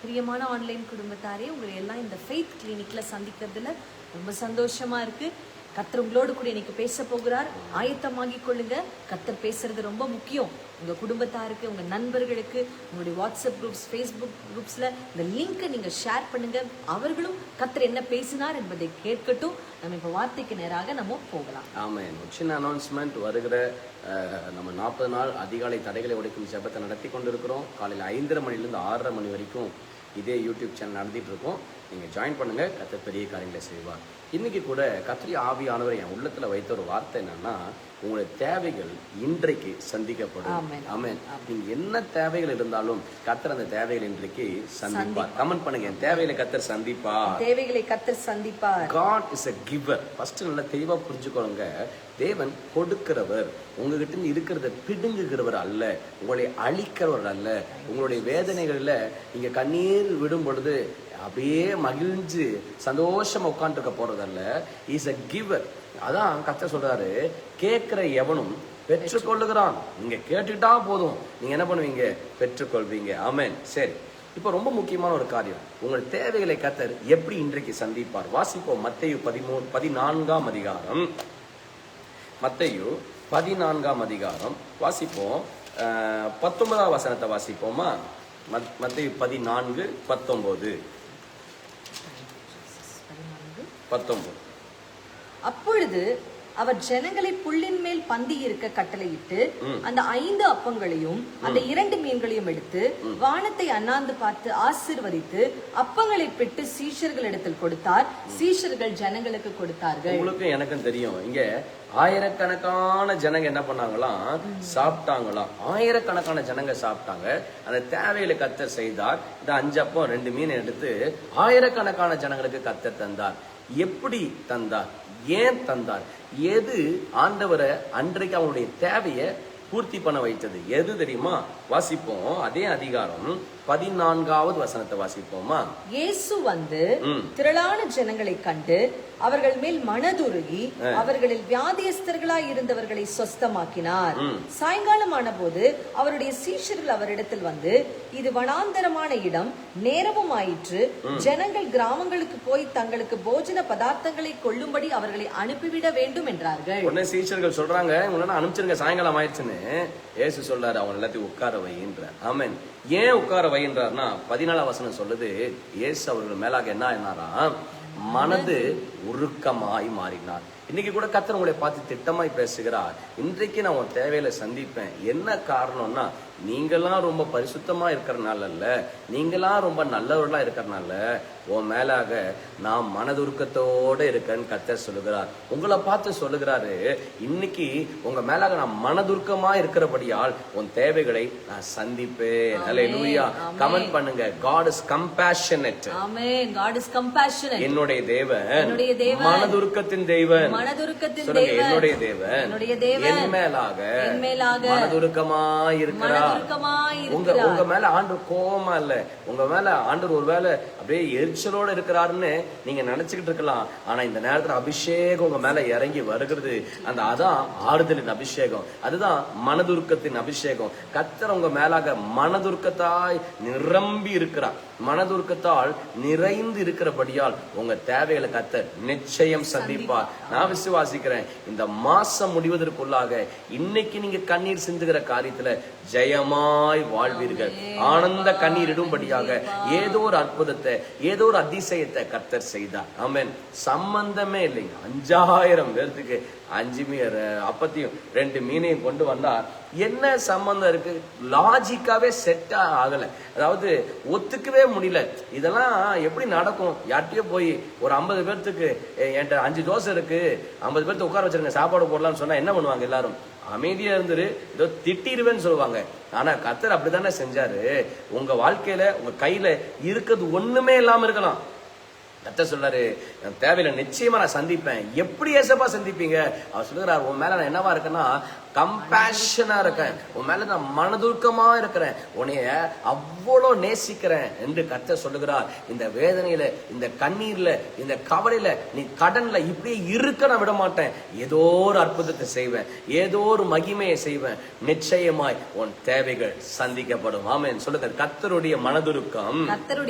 பிரியமான ஆன்லைன் குடும்பத்தாரே, உங்களை எல்லாம் இந்த ஃபெய்த் கிளினிக்ல சந்திக்கிறதுல ரொம்ப சந்தோஷமா இருக்கு. கர்த்தர் உங்களோடு கூட இன்னைக்கு பேச போகிறார். ஆயத்தமாகி கொள்ளுங்க. கர்த்தர் பேசுறது ரொம்ப முக்கியம். உங்க குடும்பத்தாருக்கு, உங்க நண்பர்களுக்கு, உங்களுடைய வாட்ஸ்அப் குரூப்ஸ், ஃபேஸ்புக் குரூப்ஸ்ல இந்த லிங்கை நீங்க ஷேர் பண்ணுங்க. அவர்களும் கர்த்தர் என்ன பேசினார் என்பதை கேட்கட்டும். நம்ம இப்ப வார்த்தைக்கு நேராக நம்ம போகலாம். ஆமென். ஒரு சின்ன அனௌன்ஸ்மெண்ட். வருகிற நம்ம 40 நாள் அதிகாலை தடைகளை உடைக்கும் ஜெபத்தை நடத்தி கொண்டிருக்கிறோம். காலையில் 5:30 மணிலேருந்து 6:30 மணி வரைக்கும் இதே யூடியூப் சேனல் நடத்திட்டு இருக்கோம். நீங்கள் ஜாயின் பண்ணுங்க. கர்த்தர் பெரிய காரியங்களை செய்வார். இன்னைக்கு கூட கர்த்தருடைய ஆவியானவர் என் உள்ளத்துல வைத்த ஒரு வார்த்தை என்னன்னா, உங்களுடைய தேவைகள் இன்றைக்கு சந்திக்கப்படும். ஆமென். நீங்க என்ன தேவைகள் இருந்தாலும் கர்த்தர் அந்த தேவைகள் இன்றைக்கு சந்திப்பார். கமெண்ட் பண்ணுங்க, என் தேவைகளை கர்த்தர் சந்திப்பார். தேவைகளை கர்த்தர் சந்திப்பார். God is a giver. First நல்லா தெளிவா புரிஞ்சுக்கோங்க. தேவன் கொடுக்கிறவர். உங்ககிட்ட இருக்கிறத பிடுங்குகிறவர் அல்ல, உங்களை அழிக்கிறவர் அல்ல. உங்களுடைய வேதனைகள்ல நீங்க கண்ணீர் விடும் பொழுது அப்படியே மகிழ்ந்து சந்தோஷமா உட்காந்துருக்க போறதல்ல. Is a giver. அதான் கர்த்தர் சொல்றாரு, கேட்கிற எவனும் பெற்றுக்கொள்ளுகிறான். நீங்க கேட்டுட்டா போதும், நீங்க என்ன பண்ணுவீங்க? பெற்றுக்கொள்வீங்க. ஆமென். சரி, இப்போ ரொம்ப முக்கியமான ஒரு காரியம், உங்கள் தேவைகளை கர்த்தர் எப்படி இன்றைக்கு சந்திப்பார். வாசிப்போம். மத்தேயு 14ஆம் அதிகாரம். மத்தேயு 14ஆம் அதிகாரம் வாசிப்போம். 19ஆம் வசனத்தை வாசிப்போமா? மத்தேயு 14:19. அப்பொழுது அவர் ஜனங்களை புல்லின் மேல் பந்தி இருக்க கட்டளையிட்டு அந்த 5 அப்பங்களையும் அந்த 2 மீன்களையும் எடுத்து வானத்தை அண்ணாந்து பார்த்து ஆசீர்வதித்து அப்பங்களை பெற்று சீஷர்களிடத்தில் கொடுத்தார். சீஷர்கள் ஜனங்களுக்கு கொடுத்தார்கள். உங்களுக்கு எனக்கும் தெரியும், இங்க ஆயிரக்கணக்கான ஜனங்க என்ன பண்ணாங்களாம்? சாப்பிட்டாங்களாம். ஆயிரக்கணக்கான ஜனங்க சாப்பிட்டாங்க. அந்த தேவையில கர்த்தர் செய்தார். இந்த 5 அப்பம் 2 மீன் எடுத்து ஆயிரக்கணக்கான ஜனங்களுக்கு கர்த்தர் தந்தார். எப்படி தந்தார்? ஏன் தந்தார்? எது ஆண்டவரை அன்றைக்கு அவனுடைய தேவையை பூர்த்தி பண்ண வைத்தது? எது தெரியுமா? வாசிப்போம். அதே அதிகாரம் 14ஆவது வசனத்தை வாசிப்போமா? இயேசு வந்து திரளான ஜனங்களை கண்டு அவர்கள் மேல் மனதுருகி அவர்களில் வியாதியஸ்தர்களாய் இருந்தவர்களை சொஸ்தமாக்கினார். சாயங்காலம் ஆன போது அவருடைய சீஷர்கள் அவரிடத்தில் வந்து, இது வனாந்தரமான இடம், நேரமும் ஆயிற்று, ஜனங்கள் கிராமங்களுக்கு போய் தங்களுக்கு போஜன பதார்த்தங்களை கொள்ளும்படி அவர்களை அனுப்பிவிட வேண்டும் என்றார்கள். உடனே சீஷர்கள் சொல்றாங்க, உங்களை அனுப்பிச்சிருங்க, சாயங்காலம் ஆயிடுச்சுன்னு. இயேசு சொல்றாரு, அவங்க எல்லாத்தையும் உட்கார வைன்ற. ஆமென். ஏன் உட்கார வைன்றார்னா, 14ஆம் வசனம் சொல்லுது, இயேசு அவர்கள் மேலாக என்ன ஆனாராம்? மனது உருக்கமாய் மாறினார். இன்னைக்கு கூட கர்த்தர் உங்களை பார்த்து திட்டமாய் பேசுகிறார். இன்றைக்கு நான் உன் தேவையில சந்திப்பேன். என்ன காரணம்னா, நீங்களாம் ரொம்ப பரிசுத்தமா இருக்கிறனால அல்ல, நீங்களாம் ரொம்ப நல்லவர்களா இருக்கிறனால, உன் மேலாக நான் மனதுருக்கத்தோட இருக்கேன்னு கர்த்தர் சொல்லுகிறார். உங்களை பார்த்து சொல்லுகிறாரு, இன்னைக்கு உங்க மேலாக நான் மனதுருக்கமா இருக்கிறபடியால் உன் தேவைகளை நான் சந்திப்பேன். ஹல்லேலூயா. கமெண்ட் பண்ணுங்க, God is compassionate. Amen. God is compassionate. என்னுடைய தேவன் மனதுருக்கத்தின் தேவன். மனதுருக்கத்தின் தேவன். என்னுடைய தேவன் என் மேலாக மனதுருக்கமாய் இருக்கிறார். உங்க மேல ஆண்டவர் கோபமா இல்ல, உங்க மேல ஆண்டவர் ஒருவேளை அப்படியே எரிச்சலோட இருக்கிறாருன்னு நீங்க நினைச்சுக்கிட்டு இருக்கலாம். ஆனா இந்த நேரத்துல அபிஷேகம் உங்க மேல இறங்கி வருகிறது. அதான் ஆறுதலின் அபிஷேகம், அதுதான் மனதுருக்கத்தின் அபிஷேகம். கர்த்தர் உங்க மேலாக மனதுருக்கத்தாய் நிரம்பி இருக்கிறார். மனதுருக்கத்தால் நிறைந்து இருக்கிறபடியால் உங்க தேவைகளை கர்த்தர் நிச்சயம் சந்திப்பார். நான் விசுவாசிக்கிறேன், இந்த மாசம் முடிவதற்குள்ளாக இன்னைக்கு நீங்க கண்ணீர் சிந்துகிற காரியத்துல ஜெயமாய் வாழ்வீர்கள். ஆனந்த கண்ணீர் இடும்படியாக ஏதோ ஒரு அற்புதத்தை, ஏதோ ஒரு அதிசயத்தை கர்த்தர் செய்தார். ஆமென். சம்பந்தமே இல்லைங்க. 5000 பேர்த்துக்கு 5 அப்பத்தையும் 2 மீனையும் கொண்டு வந்தா என்ன சம்பந்தம் இருக்கு? லாஜிக்காவே செட் ஆகல. அதாவது ஒத்துக்கவே முடியல. இதெல்லாம் எப்படி நடக்கும்? யார்கிட்டயோ போய் ஒரு 50 பேர்த்துக்கு என்கிட்ட 5 தோசை இருக்கு, 50 பேர்த்து உட்கார வச்சிருங்க, சாப்பாடு போடலாம்னு சொன்னா என்ன பண்ணுவாங்க? எல்லாரும் அமைதியா இருந்துரு, ஏதோ திட்டிடுவேன்னு சொல்லுவாங்க. ஆனா கர்த்தர் அப்படித்தானே செஞ்சாரு. உங்க வாழ்க்கையில உங்க கையில இருக்கிறது ஒண்ணுமே இல்லாம இருக்கலாம். கர்த்தர் சொல்றாரு, தேவையில நிச்சயமா நான் சந்திப்பேன். எப்படி ஏசப்பா சந்திப்பீங்க? அவர் சொல்லுறாரு, உன் மேல நான் என்னவா இருக்கேன்னா கம்பேஷனா இருக்கேன், உன் மேல நான் மனதுருக்கமா இருக்கிறேன், உன்னைய அவ்வளவு நேசிக்கிறேன் என்று கர்த்தர் சொல்லுகிறார். இந்த வேதனையில, இந்த கண்ணீர்ல, இந்த கவலையில, நீ கடன்ல இப்படியே இருக்க நான் விட மாட்டேன். ஏதோ ஒரு அற்புதத்தை செய்வேன், ஏதோ ஒரு மகிமையை செய்வேன். நிச்சயமாய் உன் தேவைகள் சந்திக்கப்படும். ஆமென் சொல்லுங்க. கர்த்தருடைய மனதுருக்கம்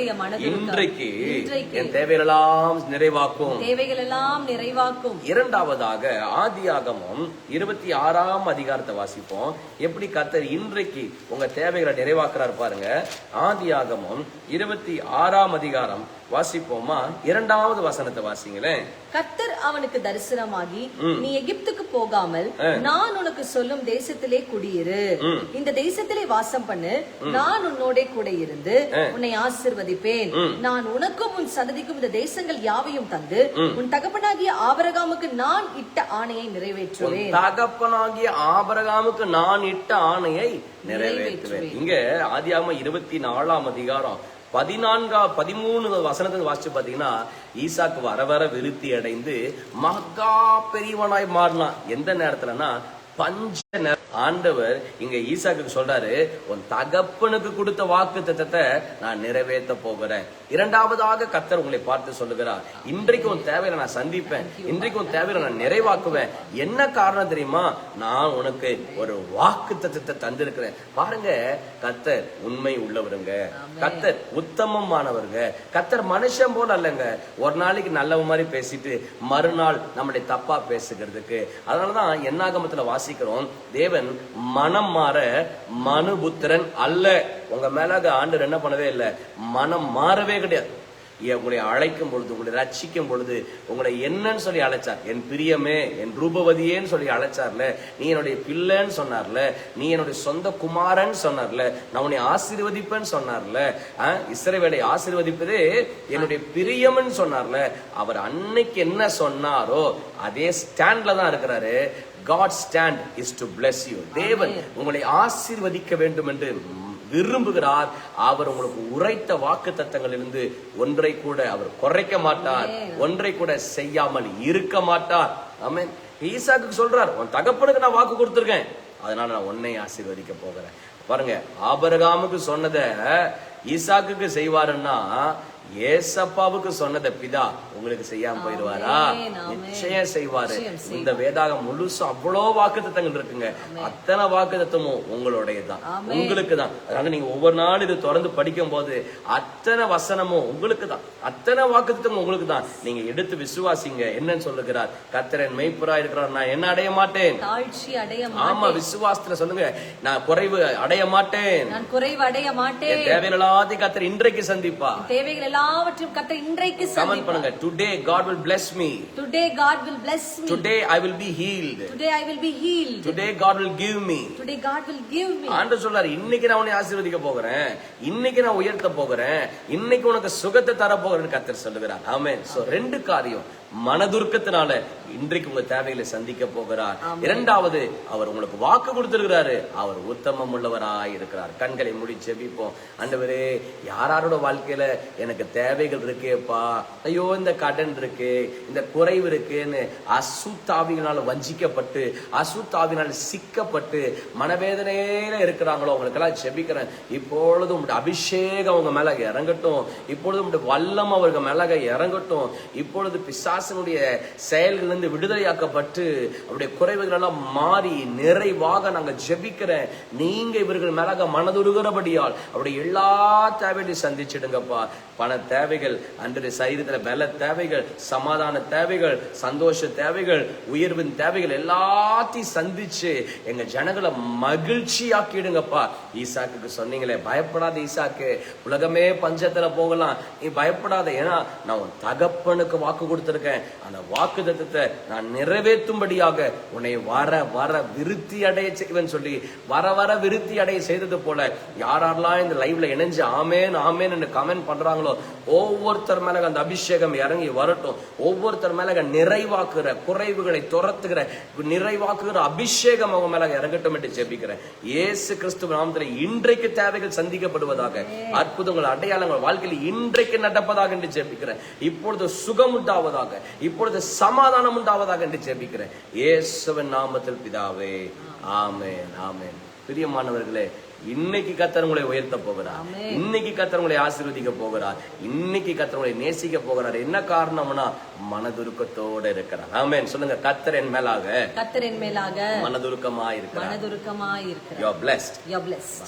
இன்றைக்கு என் தேவைகள் எல்லாம் நிறைவாக்கும். இரண்டாவதாக ஆதியாகமம் 26ஆம் அதிகாரத்தை வாசிப்போம். எப்படி கர்த்தர் இன்றைக்கு உங்க தேவைகளை நிறைவாக்குறார் பாருங்க. ஆதியாகமம் 26ஆம் அதிகாரம் வாசிப்போமா? 2வது வசனத்தை வாசிங்களேன். கர்த்தர் அவனுக்கு தரிசனமாகி, நீ எகிப்துக்கு போகாமல் நான் உனக்கு சொல்லும் தேசத்திலே குடியிரு, இந்த தேசத்திலே வாசம் பண்ணு, நான் உன்னோட கூட இருந்து உன்னை ஆசீர்வதிப்பேன், நான் உனக்கும் உன் சந்ததிக்கும் இந்த தேசங்கள் யாவையும் தந்து உன் தகப்பனாகிய ஆபிரகாமுக்கு நான் இட்ட ஆணையை நிறைவேற்றுவேன். தகப்பனாகிய ஆபிரகாமுக்கு நான் இட்ட ஆணையை நிறைவேற்றுவேன். இங்க ஆதியாகமம் 24ஆம் அதிகாரம் 13 வசனத்தை வாசிச்சு பாத்தீங்கன்னா, ஈசாக்கு வர வர விருத்தி அடைந்து மகா பெரியவனாய் மாறினான். எந்த நேரத்துலன்னா பஞ்ச ஆண்டவர் இங்க ஈசாக்கு சொல்றாரு, உன் தகப்பனுக்கு கொடுத்த வாக்கு தத்தத்தை நான் நிறைவேற்ற போகிறேன். இரண்டாவதாக கர்த்தர் உங்களை பார்த்து சொல்லுகிறார், இன்றைக்கு உன் தேவையை நான் சந்திப்பேன், இன்றைக்கு உன் தேவையை நான் நிறைவாக்குவேன். என்ன காரணம் தெரியுமா? நான் உனக்கு ஒரு வாக்கு தத்தத்தை தந்திருக்கிறேன். பாருங்க, கர்த்தர் உண்மை உள்ளவருங்க, கர்த்தர் உத்தமமானவருங்க, கர்த்தர் மனுஷன் போல அல்லங்க. ஒரு நாளைக்கு நல்ல மாதிரி பேசிட்டு மறுநாள் நம்முடைய தப்பா பேசுகிறதுக்கு. அதனாலதான் என்னாகமத்துல வாசிக்கிறோம், தேவன் மனம் மாற மனுபுத்திரன் அல்ல. உங்க மேல ஆண்டவர் என்ன பண்ணவே இல்லை, மனம் மாறவே கிடையாது. உங்களை அழைக்கும் பொழுது, உங்களை ரட்சிக்கும் பொழுது உங்களை என்னன்னு சொல்லி அழைச்சார், என் பிரியமே, என் ரூபவதியேன்னு சொல்லி அழைச்சார்ல, நீ என்னுடைய பிள்ளைன்னு சொன்னார்ல, நீ என்னுடைய சொந்த குமாரன் சொன்னார்ல, நான் உன்னை ஆசீர்வதிப்பேன்னு சொன்னார்ல, இஸ்ரவேலை ஆசீர்வதிப்பதே என்னுடைய பிரியம்னு சொன்னார்ல. அவர் அன்னைக்கு என்ன சொன்னாரோ அதே ஸ்டாண்ட்ல தான் இருக்கிறாரு. God stand is to bless you. தேவன் உங்களை ஆசீர்வதிக்க வேண்டும் என்று விரும்புகிறார். அவர் உங்களுக்கு உரைத்த வாக்கு தத்தங்களிலிருந்து ஒன்றை கூட அவர் குறைக்க மாட்டார், ஒன்றை கூட செய்யாமல் இருக்க மாட்டார். ஆமென். ஈசாக்கு சொல்றார், உன் தகப்பனுக்கு நான் வாக்கு கொடுத்திருக்கேன், அதனால நான் உன்னை ஆசீர்வதிக்க போகிறேன். பாருங்க, ஆபிரகாமுக்கு சொன்னத ஈசாக்குக்கு செய்வாருன்னா, ஏசப்பாவுக்கு சொன்னத பிதா உங்களுக்கு செய்யாம போயிடுவாரா? நிச்சயம் செய்வாரு. இந்த வேதாகம் முழுசும் அவ்வளோ வாக்குத்தத்தங்கள் இருக்குங்க. அத்தனை வாக்குத்தத்தமும் உங்களுடையதான், உங்களுக்கு தான். அதனால நீங்க ஒவ்வொரு நாள் இது தொடர்ந்து படிக்கும் போது அத்தனை வசனமும் உங்களுக்கு தான், அத்தனை வாக்குத்தத்தமும் உங்களுக்கு தான். நீங்க எடுத்து விசுவாசிங்க. என்னன்னு சொல்லுகிறார்? கர்த்தர் மெய்ப்பரா இருக்கிறார், நான் என்ன அடைய மாட்டேன், தாழ்ச்சி அடைய மாட்டேன். ஆமா, விசுவாசத்துல சொல்லுங்க, நான் குறைவு அடைய மாட்டேன், நான் குறைவு அடைய மாட்டேன். தேவைகள் எல்லாத்தையும் கர்த்தர் இன்றைக்கு சந்திப்பா. தேவைகள் எல்லாவற்றையும் கர்த்தர் இன்றைக்கு கமெண்ட் பண்ணுங்க. Today God will bless me. Today God will bless me. Today I will be healed. Today I will be healed. Today God will give me. Today God will give me. ஆண்டவர் சொல்றாரு, இன்னைக்கு நான் உன்னை ஆசீர்வதிக்க போகிறேன், இன்னைக்கு நான் உயர்த்த போகிறேன், இன்னைக்கு உனக்கு சுகத்தை தர போகிறேன்னு கர்த்தர் சொல்லுகிறார். ஆமென். சோ ரெண்டு காரியம், மனதுருக்கத்தினால இன்றைக்கு உங்க தேவைகளை சந்திக்க போகிறார். இரண்டாவது, அவர் உங்களுக்கு வாக்கு கொடுத்திருக்கிறாரு, அவர் உத்தமம் உள்ளவராய் இருக்கிறார். கண்களை மூடி ஜெபிப்போம். ஆண்டவரே, யாரோட வாழ்க்கையில எனக்கு தேவைகள் இருக்கேப்பா, ஐயோ இந்த கடன் இருக்கு, இந்த குறைவு இருக்குன்னு அசுத்தாவியினால வஞ்சிக்கப்பட்டு, அசுத்தாவினால் சிக்கப்பட்டு மனவேதனையில இருக்கிறாங்களோ அவங்களுக்கெல்லாம் ஜெபிக்கிறேன். இப்பொழுது உங்களுடைய அபிஷேகம் அவங்க மேல இறங்கட்டும், இப்பொழுது உங்களுடைய வல்லம் அவர்கள் மேல இறங்கட்டும். இப்பொழுது பிசாசனுடைய செயல்களிலிருந்து விடுதலையாக்கப்பட்டு அவருடைய குறைவுகள் எல்லாம் மாறி நிறைவாக நாங்க ஜெபிக்கிறேன். நீங்க இவர்கள் மேலாக மனதுருகிறபடியால் அவருடைய எல்லா தேவைகளையும் சந்திச்சிடுங்கப்பா. பண தேவைகள், அன்றைய சரீரத்துல பல தேவைகள், சமாதான தேவைகள், சந்தோஷ தேவைகள், உயர்வின் தேவைகள் எல்லாத்தையும் சந்திச்சு எங்க ஜனங்களை மகிழ்ச்சி ஆக்கிடுங்கப்பா. ஈசாக்கு சொன்னீங்களே, பயப்படாத ஈசாக்கு, உலகமே பஞ்சத்துல போகலாம், நீ பயப்படாத, ஏன்னா நான் உன் தகப்பனுக்கு வாக்கு கொடுத்திருக்கேன். அந்த வாக்கு தத்தத்தை நான் நிறைவேற்றும்படியாக உன்னை வர வர விருத்தி அடைய செய்வேன் சொல்லி வர வர விருத்தி அடைய செய்தது போல யாரெல்லாம் இந்த லைவ்ல இணைஞ்சு ஆமேன் ஆமேன் என்று கமெண்ட் பண்றாங்களோ ஒவ்வொருத்தர் மேல அந்த அபிஷேகம் இறங்கி வரட்டும். ஒவ்வொருத்தர் மேல நிறைவாக்குற, குறைவுகளை துரத்துகிற, நிறைவாக்குகிற அபிஷேகம் அவங்க மேல இறங்கட்டும் என்று ஜெபிக்கிறேன். இயேசு கிறிஸ்துவின் நாமத்தில் இன்றைக்கு தேவைகள் சந்திக்கப்படுவதாக, அற்புதங்கள் அடையாளங்கள் வாழ்க்கையில் இன்றைக்கு நடப்பதாக என்று ஜெபிக்கிறேன். இப்பொழுது சுகம் உண்டாவதாக, இப்பொழுது சமாதானம் உண்டாவதாக என்று ஜெபிக்கிறேன். இயேசுவின் நாமத்தில் பிதாவே, ஆமென், ஆமென். பிரியமானவர்களே, இன்னைக்கு கர்த்தர் உங்களை உயர்த்த போகிறார். இன்னைக்கு கர்த்தர் உங்களை ஆசீர்வதிக்க போகிறார். இன்னைக்கு கர்த்தர் உங்களை நேசிக்க போகிறார். என்ன காரணம்னா மனதுருக்கத்தோட இருக்கிறார். ஆமென். சொல்லுங்க, கர்த்தர் என் மேலாக, கர்த்தர் என் மேலாக மனதுருக்கமாய் இருக்கிறார். மனதுருக்கமாய் இருக்கிறார். You are blessed. You are blessed.